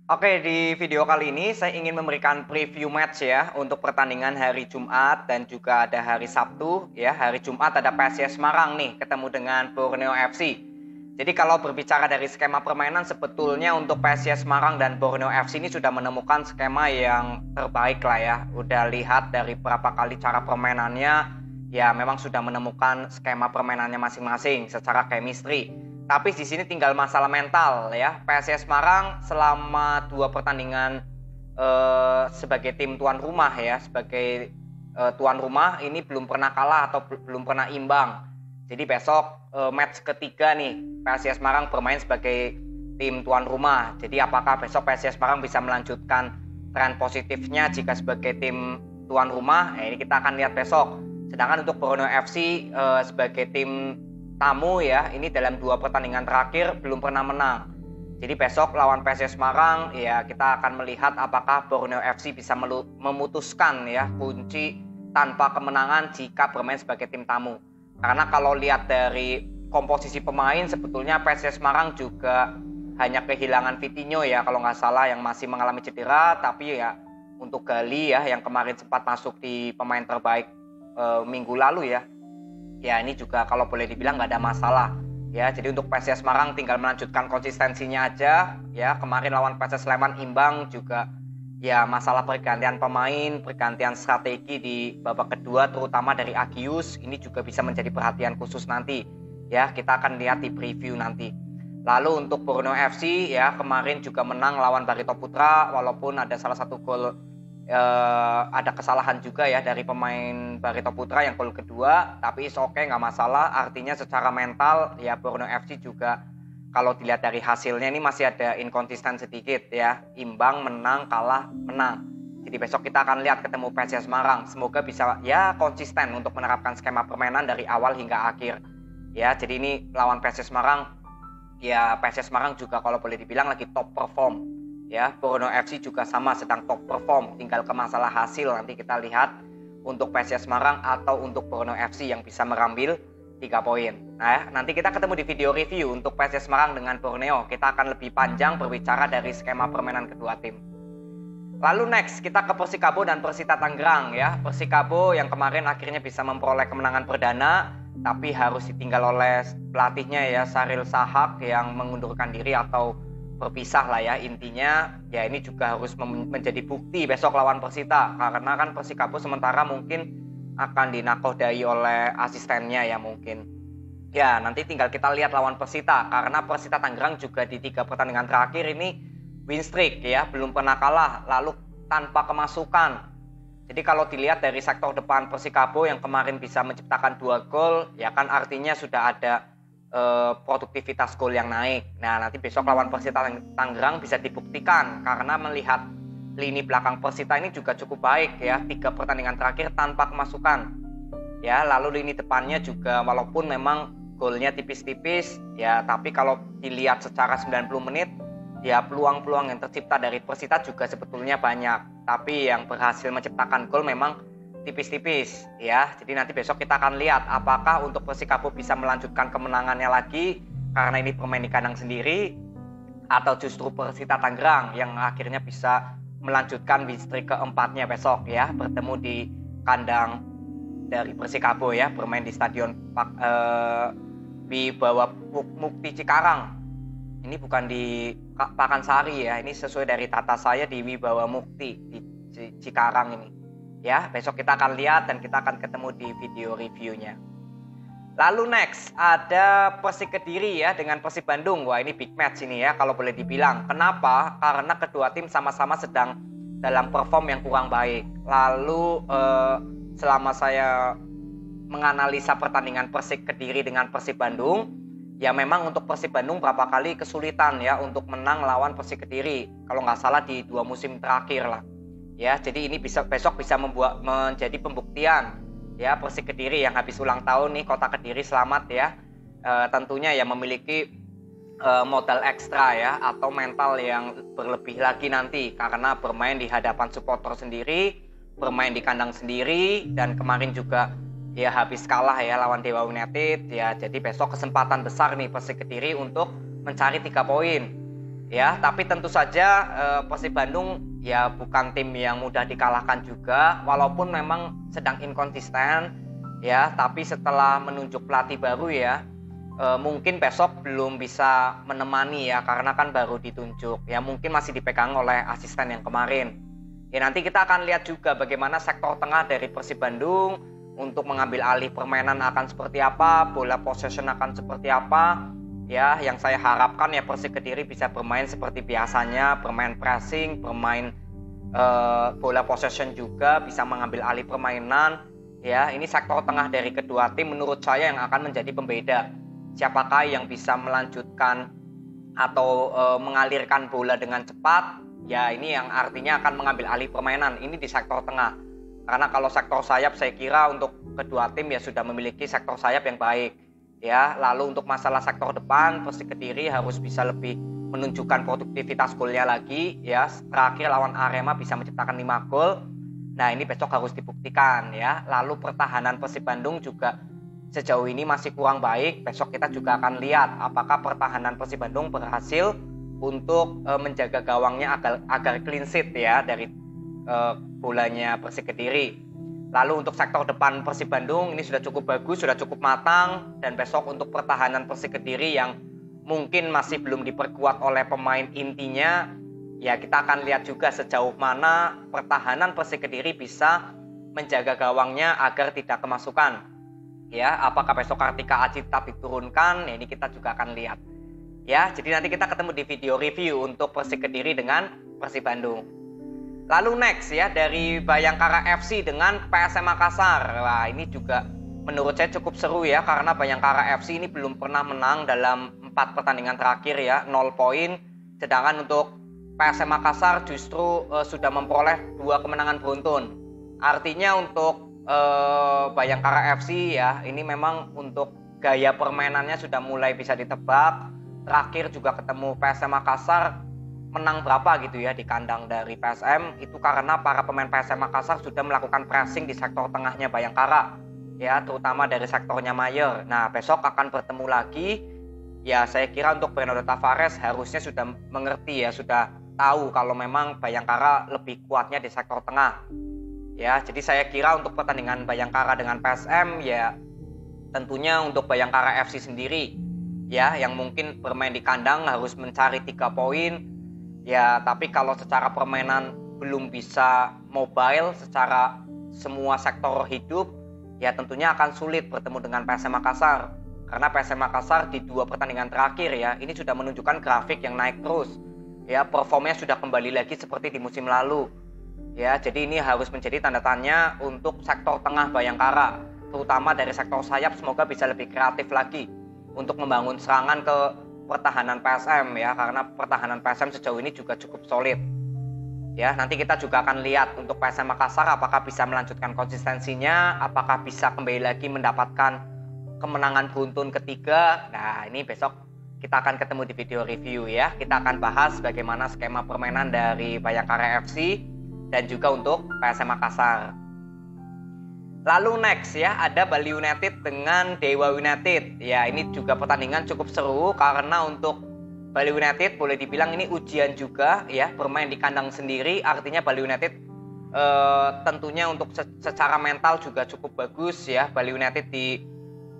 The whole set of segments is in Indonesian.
Oke, di video kali ini saya ingin memberikan preview match ya untuk pertandingan hari Jumat dan juga ada hari Sabtu ya. Hari Jumat ada PSIS Semarang nih ketemu dengan Borneo FC. Jadi kalau berbicara dari skema permainan sebetulnya untuk PSIS Semarang dan Borneo FC ini sudah menemukan skema yang terbaik lah ya. Udah lihat dari berapa kali cara permainannya ya memang sudah menemukan skema permainannya masing-masing secara chemistry. Tapi di sini tinggal masalah mental ya. PSIS Semarang selama 2 pertandingan sebagai tim tuan rumah ya, sebagai tuan rumah ini belum pernah kalah atau belum pernah imbang. Jadi besok match ketiga nih PSIS Semarang bermain sebagai tim tuan rumah. Jadi apakah besok PSIS Semarang bisa melanjutkan tren positifnya jika sebagai tim tuan rumah? Ini kita akan lihat besok. Sedangkan untuk Borneo FC sebagai tim tamu ya, ini dalam 2 pertandingan terakhir belum pernah menang. Jadi besok lawan PSIS Semarang ya kita akan melihat apakah Borneo FC bisa memutuskan ya kunci tanpa kemenangan jika bermain sebagai tim tamu. Karena kalau lihat dari komposisi pemain sebetulnya PSIS Semarang juga hanya kehilangan Vitinho ya kalau nggak salah yang masih mengalami cedera, tapi ya untuk Gali ya yang kemarin sempat masuk di pemain terbaik minggu lalu ya ini juga kalau boleh dibilang nggak ada masalah ya. Jadi untuk PSIS Semarang tinggal melanjutkan konsistensinya aja ya. Kemarin lawan PSIS Sleman imbang juga ya, masalah pergantian pemain, pergantian strategi di babak kedua terutama dari Agius ini juga bisa menjadi perhatian khusus nanti ya. Kita akan lihat di preview nanti. Lalu untuk Borneo FC ya kemarin juga menang lawan Barito Putra walaupun ada salah satu gol ada kesalahan juga ya dari pemain Barito Putra yang gol kedua, tapi oke nggak masalah. Artinya secara mental ya Borneo FC juga kalau dilihat dari hasilnya ini masih ada inkonsisten sedikit ya, imbang, menang, kalah, menang. Jadi besok kita akan lihat ketemu PSIS Semarang, semoga bisa ya konsisten untuk menerapkan skema permainan dari awal hingga akhir ya. Jadi ini lawan PSIS Semarang ya, PSIS Semarang juga kalau boleh dibilang lagi top perform ya. Borneo FC juga sama sedang top perform, tinggal ke masalah hasil nanti kita lihat untuk PSIS Semarang atau untuk Borneo FC yang bisa merambil 3 poin. Nah nanti kita ketemu di video review untuk PSIS Semarang dengan Borneo. Kita akan lebih panjang berbicara dari skema permainan kedua tim. Lalu next kita ke Persikabo dan Persita Tangerang ya. Persikabo yang kemarin akhirnya bisa memperoleh kemenangan perdana, tapi harus ditinggal oleh pelatihnya ya, Saril Sahak yang mengundurkan diri atau berpisah lah ya. Intinya ya ini juga harus menjadi bukti besok lawan Persita, karena kan Persikabo sementara mungkin akan dinakodai oleh asistennya ya mungkin ya. Nanti tinggal kita lihat lawan Persita, karena Persita Tangerang juga di 3 pertandingan terakhir ini win streak ya, belum pernah kalah lalu tanpa kemasukan. Jadi kalau dilihat dari sektor depan Persikabo yang kemarin bisa menciptakan 2 gol ya kan artinya sudah ada produktivitas gol yang naik. Nah nanti besok lawan Persita Tangerang bisa dibuktikan, karena melihat lini belakang Persita ini juga cukup baik ya, 3 pertandingan terakhir tanpa kemasukan ya. Lalu lini depannya juga walaupun memang golnya tipis-tipis ya, tapi kalau dilihat secara 90 menit ya peluang-peluang yang tercipta dari Persita juga sebetulnya banyak, tapi yang berhasil menciptakan gol memang tipis-tipis ya. Jadi nanti besok kita akan lihat apakah untuk Persikabo bisa melanjutkan kemenangannya lagi karena ini bermain di kandang sendiri, atau justru Persita Tangerang yang akhirnya bisa melanjutkan win streak keempatnya besok ya, bertemu di kandang dari Persikabo ya, bermain di stadion Wibawa Mukti Cikarang. Ini bukan di Pakansari ya, ini sesuai dari tata saya di Wibawa Mukti di Cikarang ini ya. Besok kita akan lihat dan kita akan ketemu di video reviewnya. Lalu next ada Persik Kediri ya dengan Persib Bandung. Wah ini big match ini ya kalau boleh dibilang. Kenapa? Karena kedua tim sama-sama sedang dalam perform yang kurang baik. Lalu selama saya menganalisa pertandingan Persik Kediri dengan Persib Bandung, ya memang untuk Persib Bandung berapa kali kesulitan ya untuk menang lawan Persik Kediri. Kalau nggak salah di 2 musim terakhir lah. Ya, jadi ini besok bisa menjadi pembuktian ya. Persik Kediri yang habis ulang tahun nih, Kota Kediri selamat ya. Tentunya ya memiliki modal ekstra ya, atau mental yang berlebih lagi nanti karena bermain di hadapan supporter sendiri, bermain di kandang sendiri, dan kemarin juga ya habis kalah ya lawan Dewa United ya. Jadi besok kesempatan besar nih Persik Kediri untuk mencari 3 poin Ya, tapi tentu saja Persib Bandung ya bukan tim yang mudah dikalahkan juga, walaupun memang sedang inkonsisten ya, tapi setelah menunjuk pelatih baru ya, mungkin besok belum bisa menemani ya, karena kan baru ditunjuk ya, mungkin masih dipegang oleh asisten yang kemarin. Ya, nanti kita akan lihat juga bagaimana sektor tengah dari Persib Bandung untuk mengambil alih permainan akan seperti apa, bola possession akan seperti apa. Ya, yang saya harapkan ya Persik Kediri bisa bermain seperti biasanya, bermain pressing, bermain bola possession juga, bisa mengambil alih permainan. Ya, ini sektor tengah dari kedua tim menurut saya yang akan menjadi pembeda. Siapakah yang bisa melanjutkan atau mengalirkan bola dengan cepat? Ya, ini yang artinya akan mengambil alih permainan. Ini di sektor tengah. Karena kalau sektor sayap saya kira untuk kedua tim ya sudah memiliki sektor sayap yang baik. Ya, lalu untuk masalah sektor depan, Persik Kediri harus bisa lebih menunjukkan produktivitas golnya lagi ya. Terakhir lawan Arema bisa menciptakan 5 gol. Nah, ini besok harus dibuktikan ya. Lalu pertahanan Persib Bandung juga sejauh ini masih kurang baik. Besok kita juga akan lihat apakah pertahanan Persib Bandung berhasil untuk menjaga gawangnya agar clean sheet ya dari bolanya Persik Kediri. Lalu untuk sektor depan Persib Bandung ini sudah cukup bagus, sudah cukup matang. Dan besok untuk pertahanan Persik Kediri yang mungkin masih belum diperkuat oleh pemain intinya, ya kita akan lihat juga sejauh mana pertahanan Persik Kediri bisa menjaga gawangnya agar tidak kemasukan. Ya, apakah besok Kartika Acita diturunkan? Ya, ini kita juga akan lihat. Ya, jadi nanti kita ketemu di video review untuk Persik Kediri dengan Persib Bandung. Lalu next ya, dari Bayangkara FC dengan PSM Makassar. Wah, ini juga menurut saya cukup seru ya, karena Bayangkara FC ini belum pernah menang dalam 4 pertandingan terakhir ya, 0 poin. Sedangkan untuk PSM Makassar justru sudah memperoleh 2 kemenangan beruntun. Artinya untuk Bayangkara FC ya, ini memang untuk gaya permainannya sudah mulai bisa ditebak. Terakhir juga ketemu PSM Makassar, menang berapa gitu ya di kandang dari PSM, itu karena para pemain PSM Makassar sudah melakukan pressing di sektor tengahnya Bayangkara ya, terutama dari sektornya Mayer. Nah, besok akan bertemu lagi ya. Saya kira untuk Bernardo Tavares harusnya sudah mengerti ya, sudah tahu kalau memang Bayangkara lebih kuatnya di sektor tengah ya. Jadi saya kira untuk pertandingan Bayangkara dengan PSM ya, tentunya untuk Bayangkara FC sendiri ya, yang mungkin bermain di kandang harus mencari 3 poin. Ya, tapi kalau secara permainan belum bisa mobile secara semua sektor hidup, ya tentunya akan sulit bertemu dengan PSM Makassar. Karena PSM Makassar di 2 pertandingan terakhir ya, ini sudah menunjukkan grafik yang naik terus. Ya, performnya sudah kembali lagi seperti di musim lalu. Ya, jadi ini harus menjadi tanda tanya untuk sektor tengah Bayangkara, terutama dari sektor sayap. Semoga bisa lebih kreatif lagi untuk membangun serangan ke pertahanan PSM ya, karena pertahanan PSM sejauh ini juga cukup solid. Ya, nanti kita juga akan lihat untuk PSM Makassar apakah bisa melanjutkan konsistensinya, apakah bisa kembali lagi mendapatkan kemenangan beruntun ketiga. Nah, ini besok kita akan ketemu di video review ya. Kita akan bahas bagaimana skema permainan dari Bayangkara FC dan juga untuk PSM Makassar. Lalu next ya, ada Bali United dengan Dewa United. Ya, ini juga pertandingan cukup seru karena untuk Bali United boleh dibilang ini ujian juga ya, bermain di kandang sendiri. Artinya Bali United tentunya untuk secara mental juga cukup bagus ya. Bali United di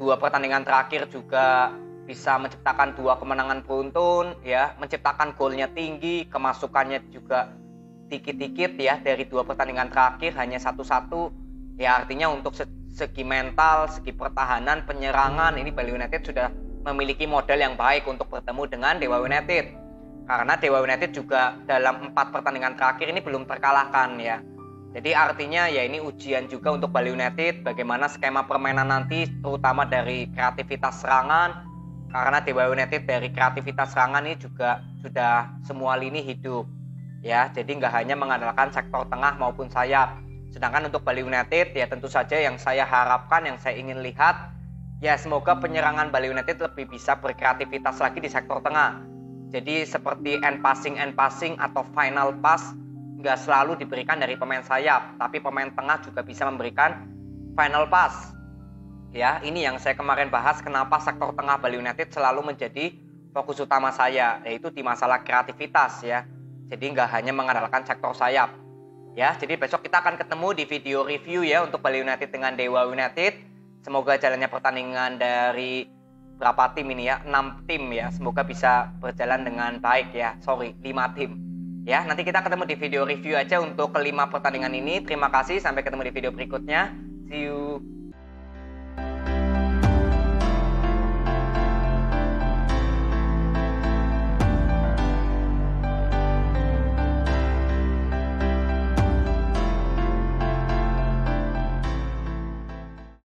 2 pertandingan terakhir juga bisa menciptakan 2 kemenangan beruntun ya, menciptakan golnya tinggi, kemasukannya juga dikit-dikit ya, dari 2 pertandingan terakhir hanya 1-1. Ya, artinya untuk segi mental, segi pertahanan, penyerangan, ini Bali United sudah memiliki modal yang baik untuk bertemu dengan Dewa United. Karena Dewa United juga dalam 4 pertandingan terakhir ini belum terkalahkan ya. Jadi artinya ya ini ujian juga untuk Bali United, bagaimana skema permainan nanti, terutama dari kreativitas serangan. Karena Dewa United dari kreativitas serangan ini juga sudah semua lini hidup. Ya, jadi nggak hanya mengandalkan sektor tengah maupun sayap. Sedangkan untuk Bali United ya tentu saja yang saya harapkan, yang saya ingin lihat ya, semoga penyerangan Bali United lebih bisa berkreativitas lagi di sektor tengah. Jadi seperti end passing atau final pass nggak selalu diberikan dari pemain sayap, tapi pemain tengah juga bisa memberikan final pass. Ya, ini yang saya kemarin bahas, kenapa sektor tengah Bali United selalu menjadi fokus utama saya, yaitu di masalah kreativitas ya. Jadi nggak hanya mengandalkan sektor sayap. Ya, jadi besok kita akan ketemu di video review ya untuk Bali United dengan Dewa United. Semoga jalannya pertandingan dari berapa tim ini ya? 6 tim ya. Semoga bisa berjalan dengan baik ya. 5 tim. Ya, nanti kita ketemu di video review aja untuk kelima pertandingan ini. Terima kasih, sampai ketemu di video berikutnya. See you.